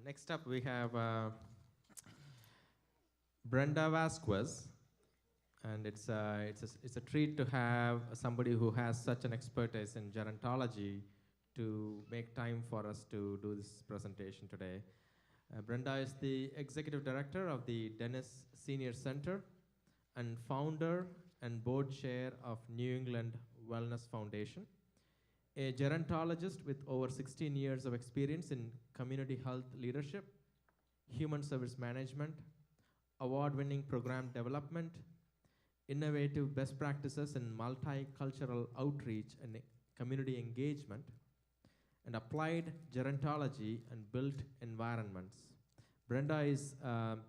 Next up, we have Brenda Vazquez, and it's a treat to have somebody who has such an expertise in gerontology to make time for us to do this presentation today. Brenda is the executive director of the Dennis Senior Center and founder and board chair of New England Wellness Foundation, a gerontologist with over 16 years of experience in community health leadership, human service management, award-winning program development, innovative best practices in multicultural outreach and community engagement, and applied gerontology and built environments. Brenda is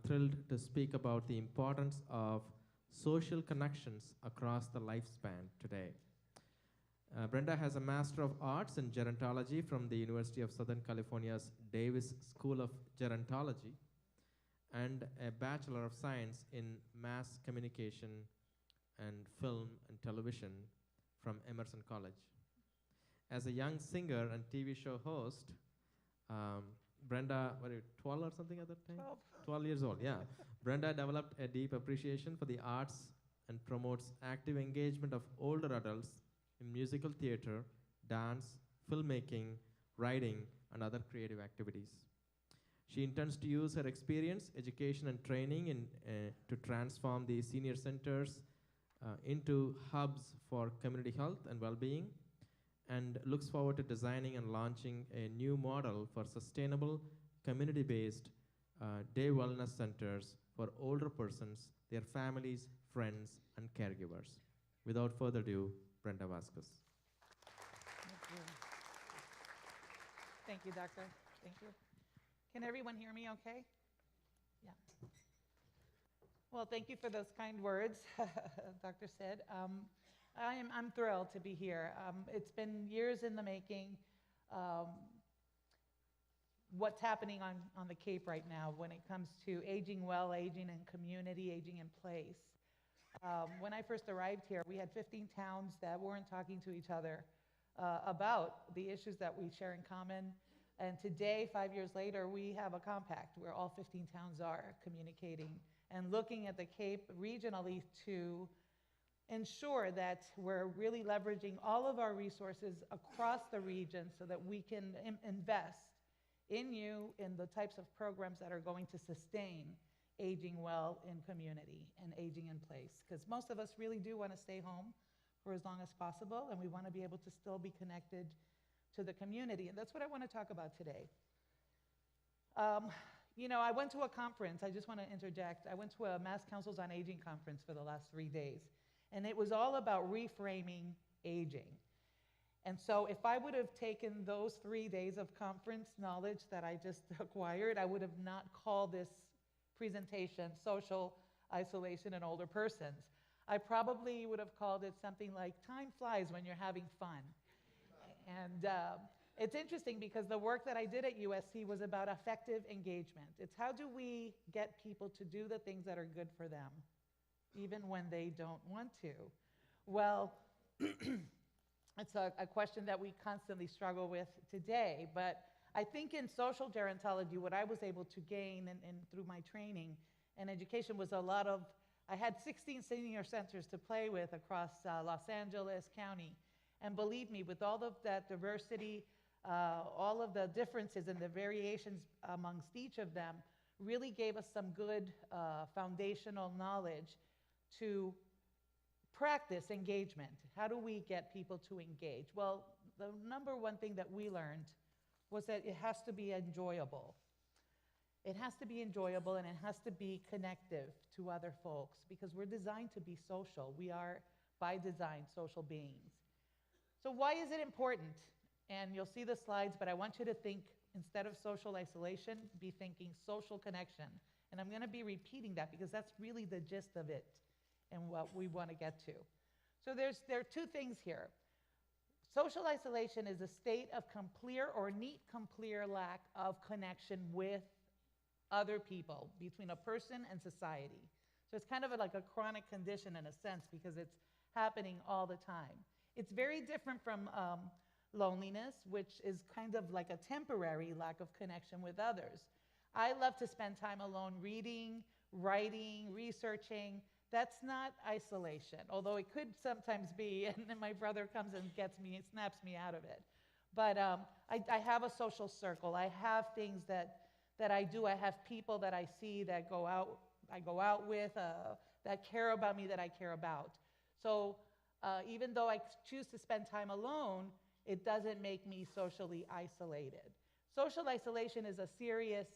thrilled to speak about the importance of social connections across the lifespan today. Brenda has a Master of Arts in Gerontology from the University of Southern California's Davis School of Gerontology and a Bachelor of Science in Mass Communication and Film and Television from Emerson College. As a young singer and TV show host, Brenda, what are you, 12 or something at that time? 12 years old, yeah. Brenda developed a deep appreciation for the arts and promotes active engagement of older adults in musical theater, dance, filmmaking, writing, and other creative activities. She intends to use her experience, education, and training to transform the senior centers into hubs for community health and well-being, and looks forward to designing and launching a new model for sustainable, community-based day wellness centers for older persons, their families, friends, and caregivers. Without further ado, Brenda Vazquez. Thank you. Thank you, Doctor. Thank you. Can everyone hear me okay? Yeah. Well, thank you for those kind words, Doctor said. I'm thrilled to be here. It's been years in the making. What's happening on the Cape right now when it comes to aging well, aging in community, aging in place. When I first arrived here, we had 15 towns that weren't talking to each other about the issues that we share in common. And today, 5 years later, we have a compact where all 15 towns are communicating and looking at the Cape regionally to ensure that we're really leveraging all of our resources across the region so that we can invest in you in the types of programs that are going to sustain aging well in community and aging in place. Because most of us really do want to stay home for as long as possible, and we want to be able to still be connected to the community. And that's what I want to talk about today. You know, I went to a conference. I just want to interject. I went to a Mass Councils on Aging conference for the last 3 days. And it was all about reframing aging. And so if I would have taken those 3 days of conference knowledge that I just acquired, I would have not called this presentation Social Isolation in Older Persons. I probably would have called it something like Time Flies When You're Having Fun. And it's interesting because the work that I did at USC was about effective engagement. It's how do we get people to do the things that are good for them, even when they don't want to? Well, it's a question that we constantly struggle with today, but I think in social gerontology, what I was able to gain and through my training and education was I had 16 senior centers to play with across Los Angeles County. And believe me, with all of that diversity, all of the differences and the variations amongst each of them really gave us some good foundational knowledge to practice engagement. How do we get people to engage? Well, the number one thing that we learned was that it has to be enjoyable. It has to be enjoyable and it has to be connective to other folks because we're designed to be social. We are, by design, social beings. So why is it important? And you'll see the slides, but I want you to think, instead of social isolation, be thinking social connection. And I'm going to be repeating that because that's really the gist of it and what we want to get to. So there are two things here. Social isolation is a state of complete or complete lack of connection with other people, between a person and society. So it's kind of like a chronic condition in a sense because it's happening all the time. It's very different from loneliness, which is kind of like a temporary lack of connection with others. I love to spend time alone reading, writing, researching. That's not isolation, although it could sometimes be, and then my brother comes and gets me, snaps me out of it. But I have a social circle. I have things that I do. I have people that I see that I go out with, that care about me, that I care about. So even though I choose to spend time alone, it doesn't make me socially isolated. Social isolation is a serious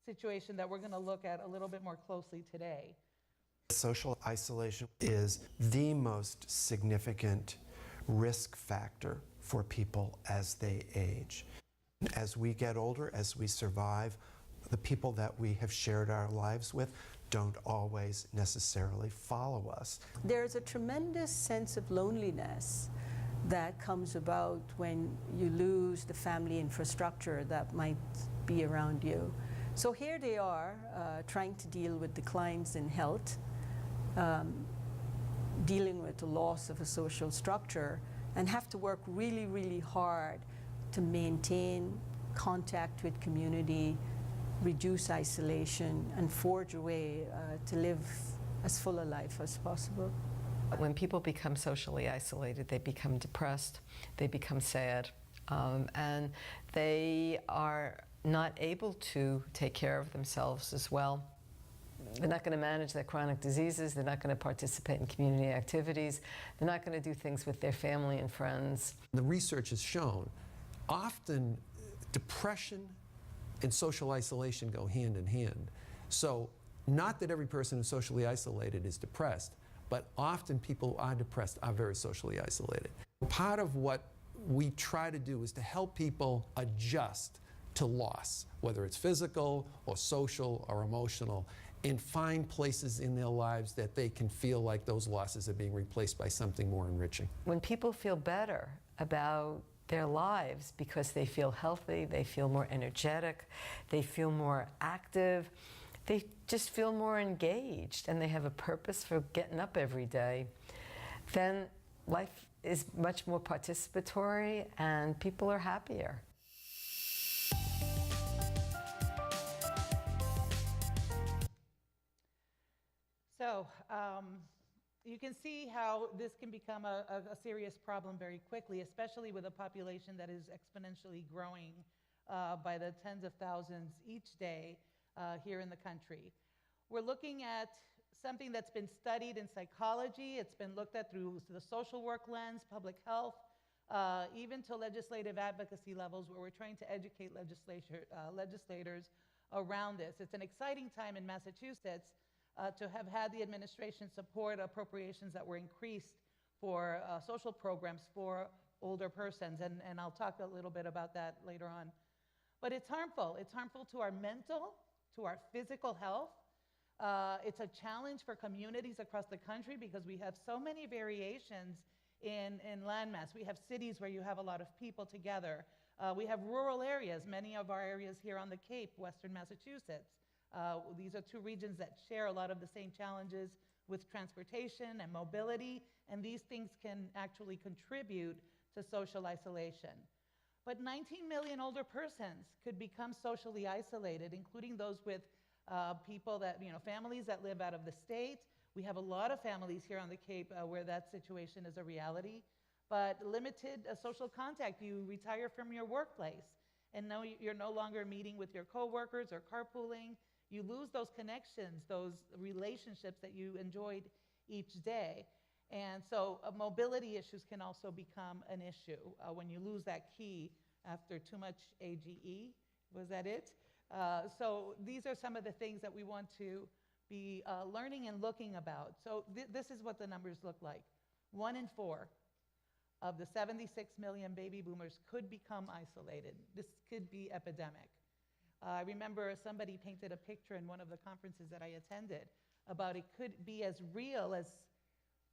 situation that we're going to look at a little bit more closely today. Social isolation is the most significant risk factor for people as they age. As we get older, as we survive, the people that we have shared our lives with don't always necessarily follow us. There's a tremendous sense of loneliness that comes about when you lose the family infrastructure that might be around you. So here they are trying to deal with declines in health, dealing with the loss of a social structure, and have to work really, really hard to maintain contact with community, reduce isolation, and forge a way to live as full a life as possible. When people become socially isolated, they become depressed, they become sad, and they are not able to take care of themselves as well. They're not going to manage their chronic diseases, they're not going to participate in community activities, they're not going to do things with their family and friends. The research has shown often depression and social isolation go hand in hand. So not that every person who's socially isolated is depressed, but often people who are depressed are very socially isolated. Part of what we try to do is to help people adjust to loss, whether it's physical or social or emotional, and find places in their lives that they can feel like those losses are being replaced by something more enriching. When people feel better about their lives because they feel healthy, they feel more energetic, they feel more active, they just feel more engaged, and they have a purpose for getting up every day, then life is much more participatory and people are happier. So you can see how this can become a serious problem very quickly, especially with a population that is exponentially growing by the tens of thousands each day here in the country. We're looking at something that's been studied in psychology. It's been looked at through the social work lens, public health, even to legislative advocacy levels where we're trying to educate legislators around this. It's an exciting time in Massachusetts to have had the administration support appropriations that were increased for social programs for older persons, and I'll talk a little bit about that later on. But it's harmful. It's harmful to our mental, to our physical health. It's a challenge for communities across the country because we have so many variations in landmass. We have cities where you have a lot of people together. We have rural areas, many of our areas here on the Cape, Western Massachusetts. These are two regions that share a lot of the same challenges with transportation and mobility, and these things can actually contribute to social isolation. But 19 million older persons could become socially isolated, including those with people that, families that live out of the state. We have a lot of families here on the Cape where that situation is a reality, but limited social contact. You retire from your workplace, and now you're no longer meeting with your coworkers or carpooling. You lose those connections, those relationships that you enjoyed each day. And so mobility issues can also become an issue when you lose that key after too much AGE. Was that it? So these are some of the things that we want to be learning and looking about. So this is what the numbers look like. 1 in 4 of the 76 million baby boomers could become isolated. This could be epidemic. I remember somebody painted a picture in one of the conferences that I attended about it could be as real as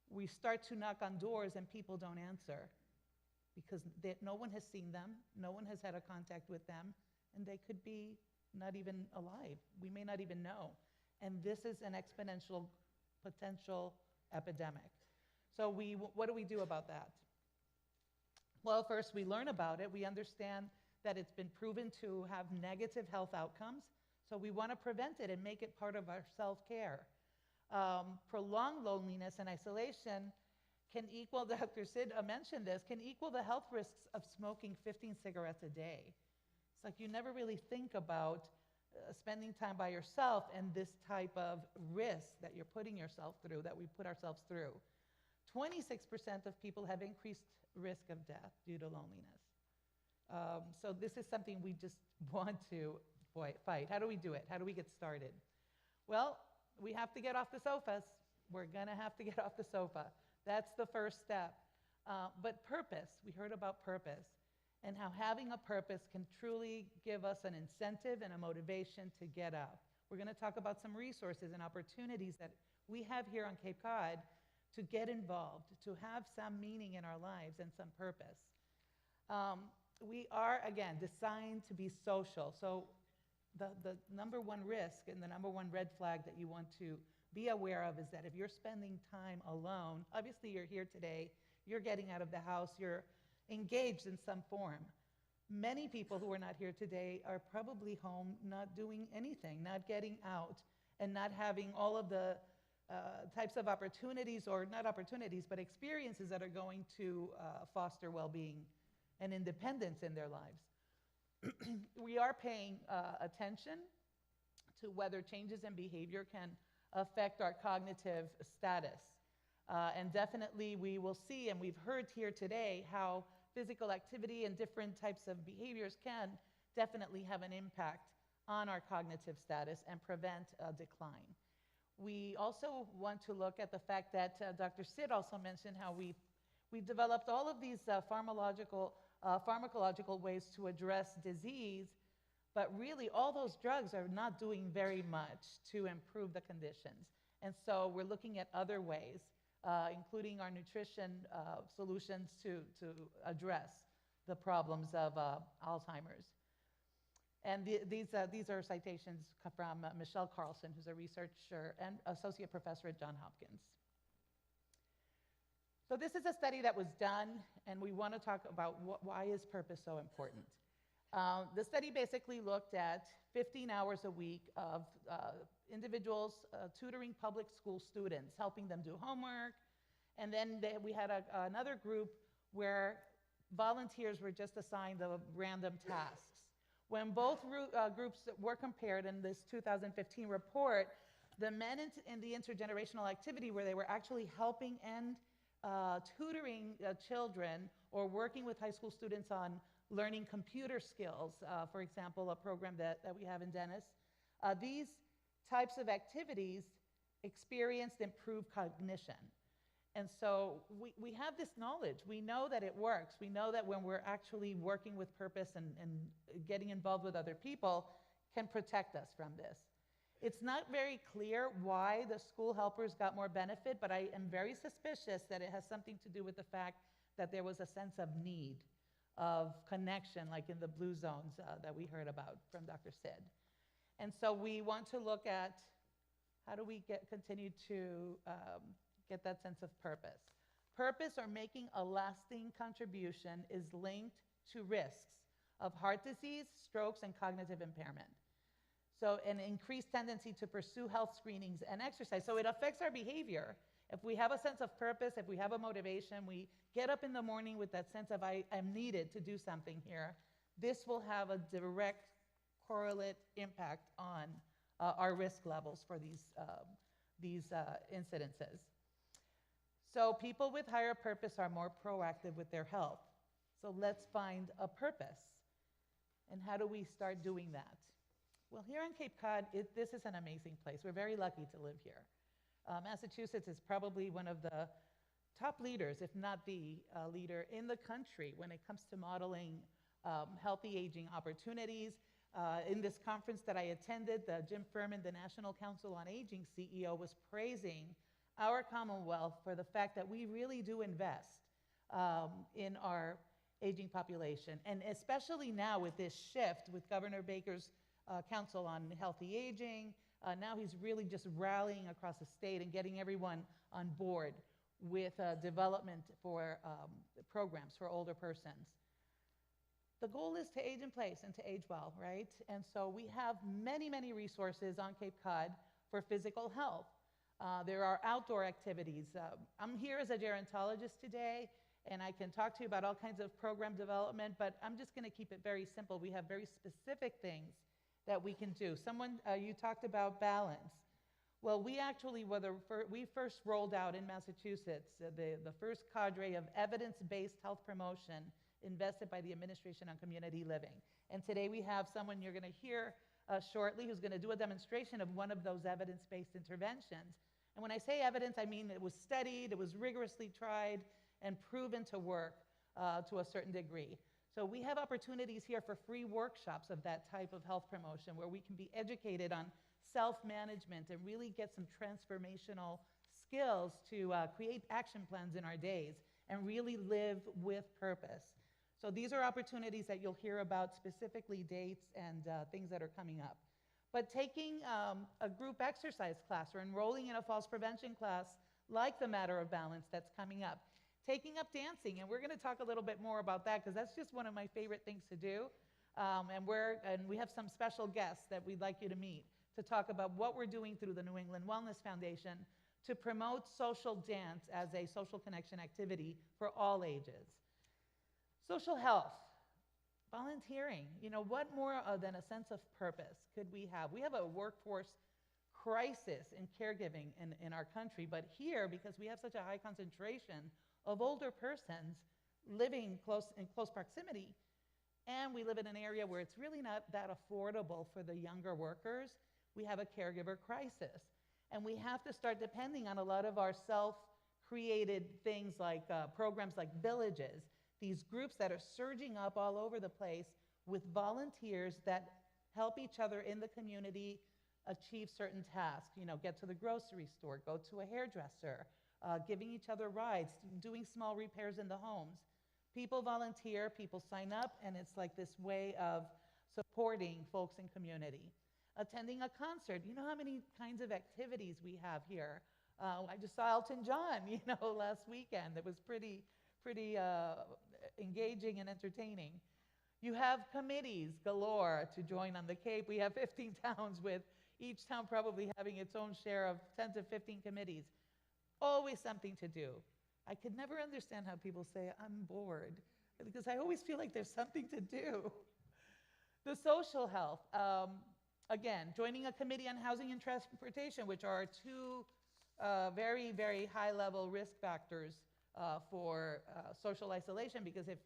we start to knock on doors and people don't answer because no one has seen them, no one has had a contact with them, and they could be not even alive. We may not even know. And this is an exponential potential epidemic. So what do we do about that? Well, first we learn about it. We understand that it's been proven to have negative health outcomes. So we want to prevent it and make it part of our self-care. Prolonged loneliness and isolation can equal, Dr. Sid mentioned this, can equal the health risks of smoking 15 cigarettes a day. It's like you never really think about spending time by yourself and this type of risk that you're putting yourself through, that we put ourselves through. 26% of people have increased risk of death due to loneliness. So this is something we just want to fight. How do we do it? How do we get started? Well, we have to get off the sofas. We're gonna have to get off the sofa. That's the first step. But purpose, we heard about purpose, and how having a purpose can truly give us an incentive and a motivation to get up. We're gonna talk about some resources and opportunities that we have here on Cape Cod to get involved, to have some meaning in our lives and some purpose. We are, again, designed to be social. So the number one risk and the number one red flag that you want to be aware of is that if you're spending time alone, obviously you're here today, you're getting out of the house, you're engaged in some form. Many people who are not here today are probably home not doing anything, not getting out, and not having all of the types of opportunities, or not opportunities, but experiences that are going to foster well-being and independence in their lives. We are paying attention to whether changes in behavior can affect our cognitive status. And definitely we will see, and we've heard here today, how physical activity and different types of behaviors can definitely have an impact on our cognitive status and prevent a decline. We also want to look at the fact that Dr. Sid also mentioned how we've developed all of these pharmacological ways to address disease, but really all those drugs are not doing very much to improve the conditions. And so we're looking at other ways, including our nutrition solutions to address the problems of Alzheimer's. And these are citations from Michelle Carlson, who's a researcher and associate professor at Johns Hopkins. So this is a study that was done, and we want to talk about why is purpose so important. The study basically looked at 15 hours a week of individuals tutoring public school students, helping them do homework, and then we had another group where volunteers were just assigned the random tasks. When both groups were compared in this 2015 report, the men in the intergenerational activity, where they were actually helping and tutoring children or working with high school students on learning computer skills, for example, a program that we have in Dennis, these types of activities experienced improved cognition. And so we have this knowledge. We know that it works. We know that when we're actually working with purpose and getting involved with other people can protect us from this. It's not very clear why the school helpers got more benefit, but I am very suspicious that it has something to do with the fact that there was a sense of need, of connection, like in the blue zones that we heard about from Dr. Sid. And so we want to look at how do we continue to get that sense of purpose. Purpose, or making a lasting contribution, is linked to risks of heart disease, strokes, and cognitive impairment. So an increased tendency to pursue health screenings and exercise. So it affects our behavior. If we have a sense of purpose, if we have a motivation, we get up in the morning with that sense of I'm needed to do something here, this will have a direct correlate impact on our risk levels for these incidences. So people with higher purpose are more proactive with their health. So let's find a purpose. And how do we start doing that? Well, here on Cape Cod, this is an amazing place. We're very lucky to live here. Massachusetts is probably one of the top leaders, if not the leader in the country when it comes to modeling healthy aging opportunities. In this conference that I attended, Jim Furman, the National Council on Aging CEO, was praising our Commonwealth for the fact that we really do invest in our aging population. And especially now with this shift with Governor Baker's Council on Healthy Aging, now he's really just rallying across the state and getting everyone on board with development for programs for older persons. The goal is to age in place and to age well, right? And so we have many, many resources on Cape Cod for physical health. There are outdoor activities. I'm here as a gerontologist today, and I can talk to you about all kinds of program development, but I'm just gonna keep it very simple. We have very specific things that we can do. You talked about balance. Well, we actually, we first rolled out in Massachusetts, the first cadre of evidence-based health promotion invested by the Administration on Community Living. And today we have someone you're gonna hear shortly who's gonna do a demonstration of one of those evidence-based interventions. And when I say evidence, I mean it was studied, it was rigorously tried, and proven to work to a certain degree. So we have opportunities here for free workshops of that type of health promotion where we can be educated on self-management and really get some transformational skills to create action plans in our days and really live with purpose. So these are opportunities that you'll hear about, specifically dates and things that are coming up. But taking a group exercise class or enrolling in a falls prevention class like the Matter of Balance that's coming up. Taking up dancing, and we're gonna talk a little bit more about that because that's just one of my favorite things to do. And we have some special guests that we'd like you to meet to talk about what we're doing through the New England Wellness Foundation to promote social dance as a social connection activity for all ages. Social health, volunteering, what more than a sense of purpose could we have? We have a workforce crisis in caregiving in our country, but here, because we have such a high concentration of older persons living in close proximity, and we live in an area where it's really not that affordable for the younger workers, we have a caregiver crisis. And we have to start depending on a lot of our self-created things like programs like villages, these groups that are surging up all over the place with volunteers that help each other in the community achieve certain tasks, get to the grocery store, go to a hairdresser, giving each other rides, doing small repairs in the homes. People volunteer, people sign up, and it's like this way of supporting folks in community. Attending a concert, you know how many kinds of activities we have here. I just saw Elton John, last weekend. It was pretty engaging and entertaining. You have committees galore to join on the Cape. We have 15 towns with each town probably having its own share of 10 to 15 committees. Always something to do. I could never understand how people say, I'm bored, because I always feel like there's something to do. The social health, again, joining a committee on housing and transportation, which are two very, very high-level risk factors for social isolation, because if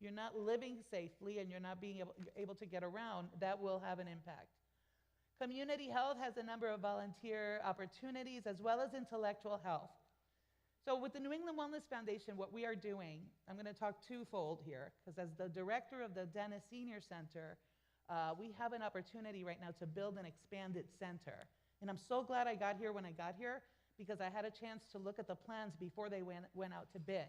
you're not living safely and you're not being able to get around, that will have an impact. Community health has a number of volunteer opportunities as well as intellectual health. So with the New England Wellness Foundation, what we are doing, I'm going to talk twofold here, because as the director of the Dennis Senior Center, we have an opportunity right now to build an expanded center. And I'm so glad I got here when I got here, because I had a chance to look at the plans before they went out to bid,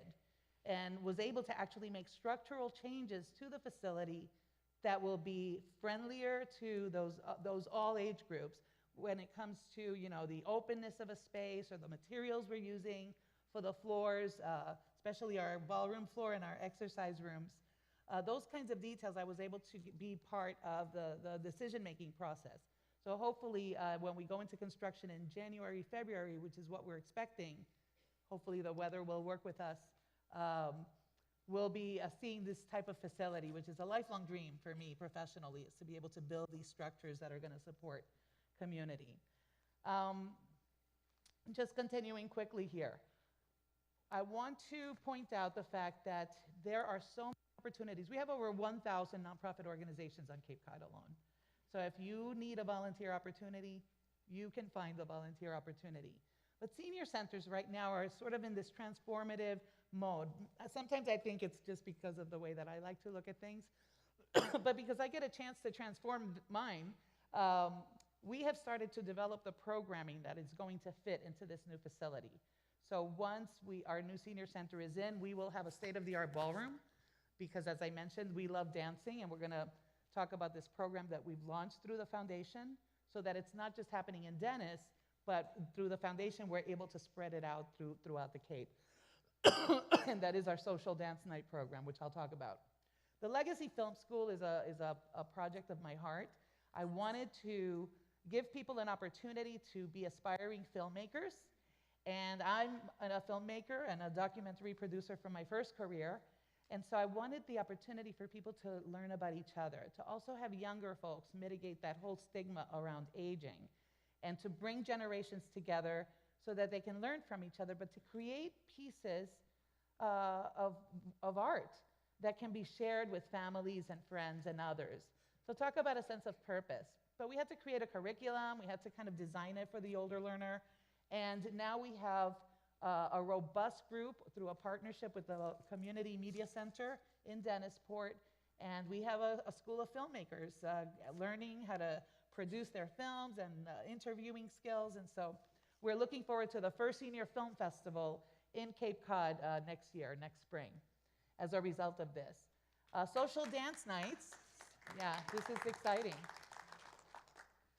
and was able to actually make structural changes to the facility that will be friendlier to those all age groups when it comes to the openness of a space or the materials we're using for the floors, especially our ballroom floor and our exercise rooms. Those kinds of details I was able to be part of the decision-making process. So hopefully when we go into construction in January, February, which is what we're expecting, hopefully the weather will work with us, we'll be seeing this type of facility, which is a lifelong dream for me professionally, is to be able to build these structures that are going to support community. Just continuing quickly here. I want to point out the fact that there are so many opportunities. We have over 1,000 nonprofit organizations on Cape Cod alone. So if you need a volunteer opportunity, you can find the volunteer opportunity. But senior centers right now are sort of in this transformative mode. Sometimes I think it's just because of the way that I like to look at things. But because I get a chance to transform mine, we have started to develop the programming that is going to fit into this new facility. So once our new senior center is in, we will have a state-of-the-art ballroom, because as I mentioned, we love dancing, and we're going to talk about this program that we've launched through the foundation, so that it's not just happening in Dennis, but through the foundation, we're able to spread it out throughout the Cape. And that is our social dance night program, which I'll talk about. The Legacy Film School is a project of my heart. I wanted to give people an opportunity to be aspiring filmmakers. And I'm a filmmaker and a documentary producer from my first career. And so I wanted the opportunity for people to learn about each other, to also have younger folks mitigate that whole stigma around aging, and to bring generations together so that they can learn from each other, but to create pieces of art that can be shared with families and friends and others. So talk about a sense of purpose. But we had to create a curriculum, we had to kind of design it for the older learner, and now we have a robust group through a partnership with the Community Media Center in Dennisport, and we have a school of filmmakers learning how to produce their films and interviewing skills, and so we're looking forward to the first Senior Film Festival in Cape Cod next year, next spring, as a result of this. Social dance nights, yeah, this is exciting.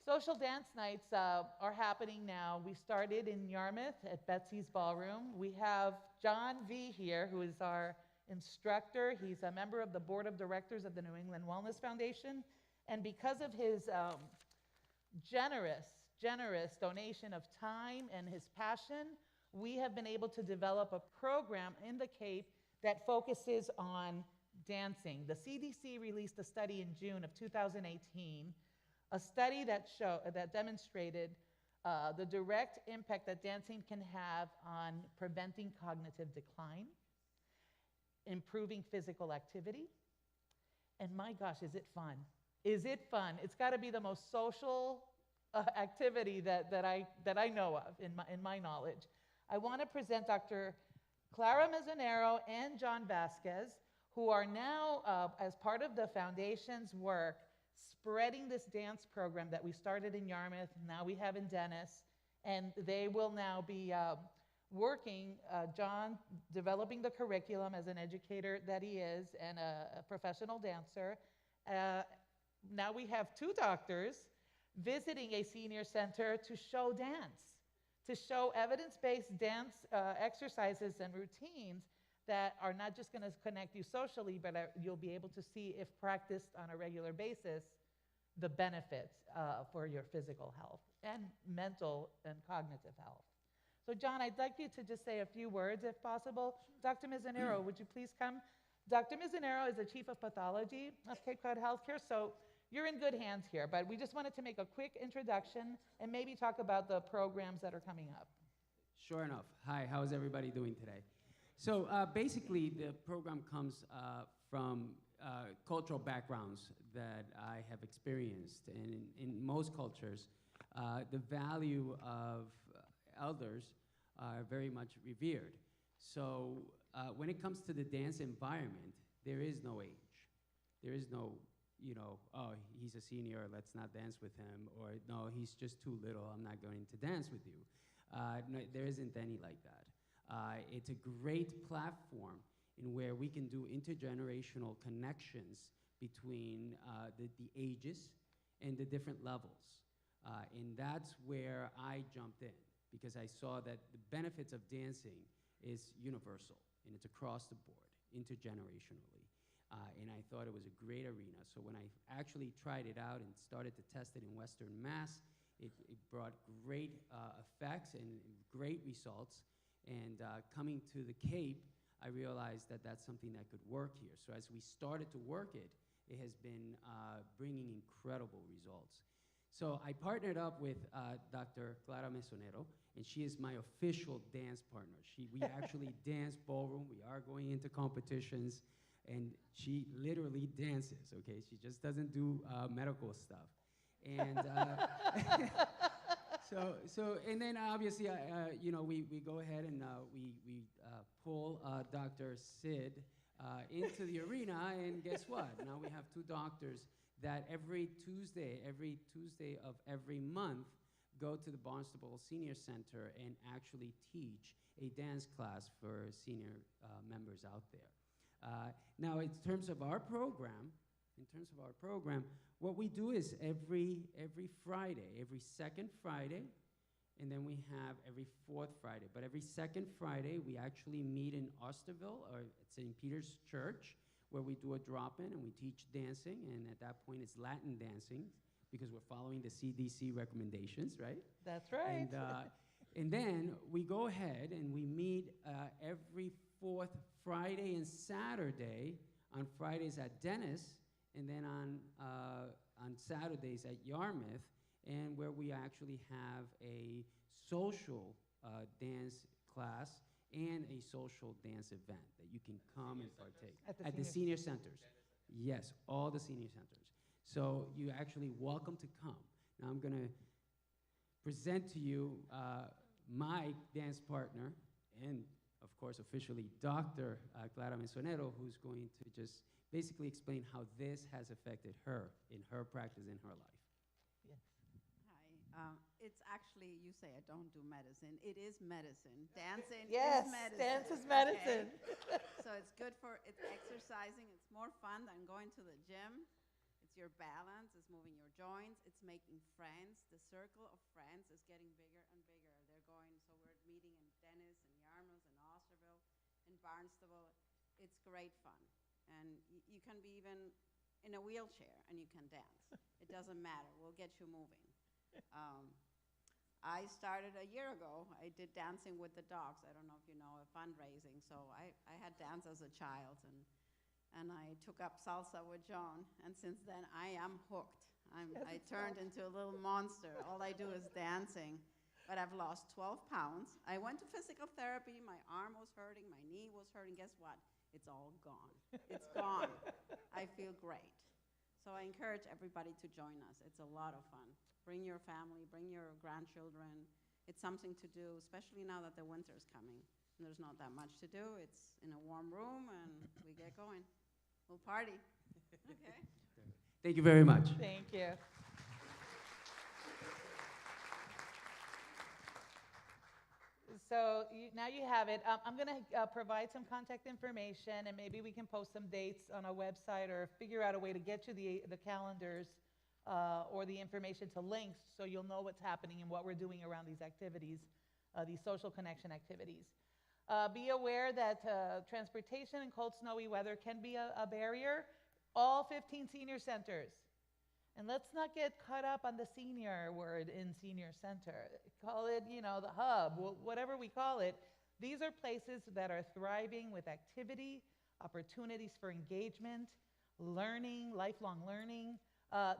Social dance nights are happening now. We started in Yarmouth at Betsy's Ballroom. We have John V. here, who is our instructor. He's a member of the board of directors of the New England Wellness Foundation. And because of his generous donation of time and his passion, we have been able to develop a program in the Cape that focuses on dancing. The CDC released a study in June of 2018, a study that demonstrated the direct impact that dancing can have on preventing cognitive decline, improving physical activity, and my gosh, is it fun? Is it fun? It's got to be the most social activity that I know of in my knowledge. I want to present Dr. Clara Mezzonero and John Vazquez, who are now, as part of the foundation's work, spreading this dance program that we started in Yarmouth, now we have in Dennis, and they will now be working, John developing the curriculum as an educator that he is and a professional dancer. Now we have two doctors visiting a senior center to show dance, to show evidence-based dance exercises and routines that are not just going to connect you socially, but you'll be able to see, if practiced on a regular basis, the benefits for your physical health and mental and cognitive health. So John, I'd like you to just say a few words if possible. Dr. Mezzonero, would you please come? Dr. Mezzonero is the Chief of Pathology of Cape Cod Healthcare, so you're in good hands here, but we just wanted to make a quick introduction and maybe talk about the programs that are coming up. Sure enough. Hi, how's everybody doing today? So basically, the program comes from cultural backgrounds that I have experienced. And in most cultures, the value of elders are very much revered. So when it comes to the dance environment, there is no age. There is no, oh, he's a senior, let's not dance with him, or no, he's just too little, I'm not going to dance with you. No, there isn't any like that. It's a great platform in where we can do intergenerational connections between the ages and the different levels. And that's where I jumped in, because I saw that the benefits of dancing is universal, and it's across the board, intergenerationally. And I thought it was a great arena. So when I actually tried it out and started to test it in Western Mass, it brought great effects and great results. And coming to the Cape, I realized that that's something that could work here. So as we started to work it, it has been bringing incredible results. So I partnered up with Dr. Clara Mezzonero, and she is my official dance partner. We actually dance ballroom. We are going into competitions, and she literally dances, okay? She just doesn't do medical stuff. And and then obviously, we go ahead and we pull Dr. Sid into the arena, and guess what? Now we have two doctors that every Tuesday of every month go to the Barnstable Senior Center and actually teach a dance class for senior members out there. Now, in terms of our program, what we do is every Friday, every second Friday, and then we have every fourth Friday. But every second Friday, we actually meet in Osterville, or at St. Peter's Church, where we do a drop-in and we teach dancing, and at that point it's Latin dancing because we're following the CDC recommendations, right? That's right. And then we go ahead and we meet every fourth Friday and Saturday. On Fridays at Dennis, and then on Saturdays at Yarmouth, and where we actually have a social dance class and a social dance event that you can come and partake At the senior centers. Yes, all the senior centers. So you actually welcome to come. Now I'm going to present to you my dance partner and, of course, officially Dr. Clara Mesonero, who's going to just basically explain how this has affected her in her practice in her life. Yes. Hi. It's actually, you say I don't do medicine. It is medicine. Dancing Yes, is medicine. dance is medicine. Okay? So it's good for, it's exercising. It's more fun than going to the gym. It's your balance. It's moving your joints. It's making friends. The circle of friends is getting bigger and bigger. They're going, so we're meeting in Dennis and Yarmouth and Osterville and Barnstable. It's great fun. And you can be even in a wheelchair and you can dance. It doesn't matter. We'll get you moving. I started a year ago. I did dancing with the dogs. I don't know if you know, fundraising. So I had dance as a child, and I took up salsa with John. And since then, I am hooked. I turned into a little monster. All I do is dancing. But I've lost 12 pounds. I went to physical therapy. My arm was hurting. My knee was hurting. Guess what? It's all gone. It's gone. I feel great. So I encourage everybody to join us. It's a lot of fun. Bring your family, bring your grandchildren. It's something to do, especially now that the winter's coming. And there's not that much to do. It's in a warm room, and we get going. We'll party. Okay? Thank you very much. Thank you. So now you have it. I'm going to provide some contact information, and maybe we can post some dates on our website or figure out a way to get you the calendars or the information to links so you'll know what's happening and what we're doing around these activities, these social connection activities. Be aware that transportation in cold, snowy weather can be a barrier. All 15 senior centers. And let's not get caught up on the senior word in senior center. Call it, the hub, whatever we call it. These are places that are thriving with activity, opportunities for engagement, learning, lifelong learning.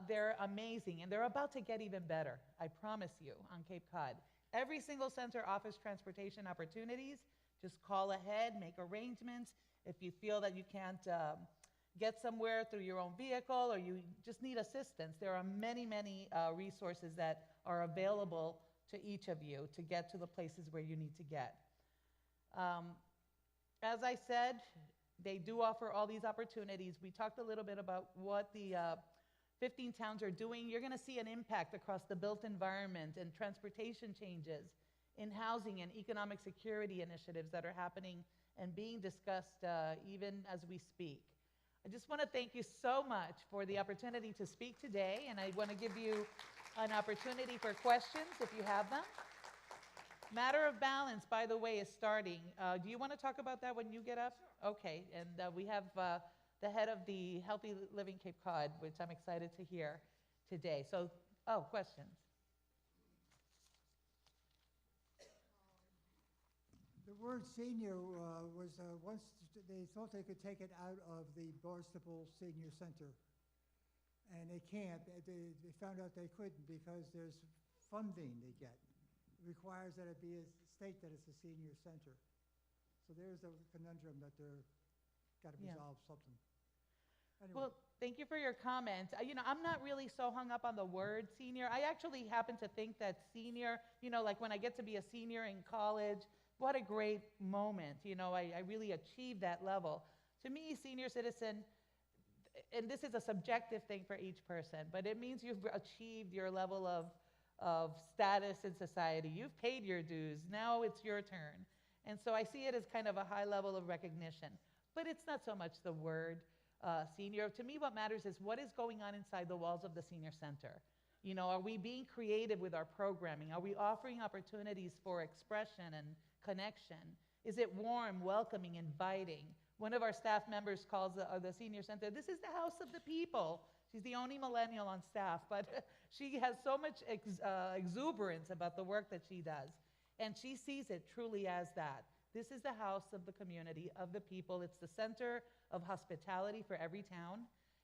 They're amazing, and they're about to get even better, I promise you, on Cape Cod. Every single center offers transportation opportunities. Just call ahead, make arrangements. If you feel that you can't get somewhere through your own vehicle or you just need assistance, there are many, many resources that are available to each of you to get to the places where you need to get. As I said, they do offer all these opportunities. We talked a little bit about what the 15 towns are doing. You're going to see an impact across the built environment and transportation changes in housing and economic security initiatives that are happening and being discussed even as we speak. I just want to thank you so much for the opportunity to speak today, and I want to give you an opportunity for questions if you have them. Matter of Balance, by the way, is starting. Do you want to talk about that when you get up? Sure. Okay, and we have the head of the Healthy Living Cape Cod, which I'm excited to hear today. So, questions? The word senior was once they thought they could take it out of the Barnstable Senior Center, and they can't. They found out they couldn't because there's funding they get. It requires that it be a state that it's a senior center. So there's a conundrum that they're got to resolve something. Anyway. Well, thank you for your comment. I'm not really so hung up on the word senior. I actually happen to think that senior, like when I get to be a senior in college, what a great moment. I really achieved that level. To me, senior citizen, and this is a subjective thing for each person, but it means you've achieved your level of status in society. You've paid your dues. Now it's your turn. And so I see it as kind of a high level of recognition. But it's not so much the word senior. To me, what matters is what is going on inside the walls of the senior center. Are we being creative with our programming? Are we offering opportunities for expression and connection? Is it warm, welcoming, inviting? One of our staff members calls the senior center, this is the house of the people. She's the only millennial on staff, but she has so much exuberance about the work that she does. And she sees it truly as that. This is the house of the community, of the people. It's the center of hospitality for every town.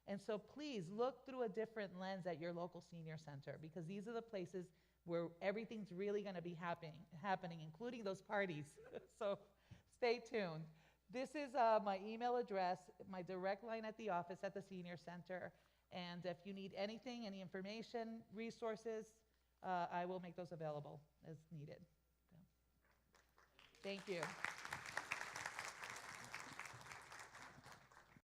And so please look through a different lens at your local senior center, because these are the places where everything's really going to be happening, including those parties. So stay tuned. This is my email address, my direct line at the office at the senior center. And if you need anything, any information, resources, I will make those available as needed. So, thank you.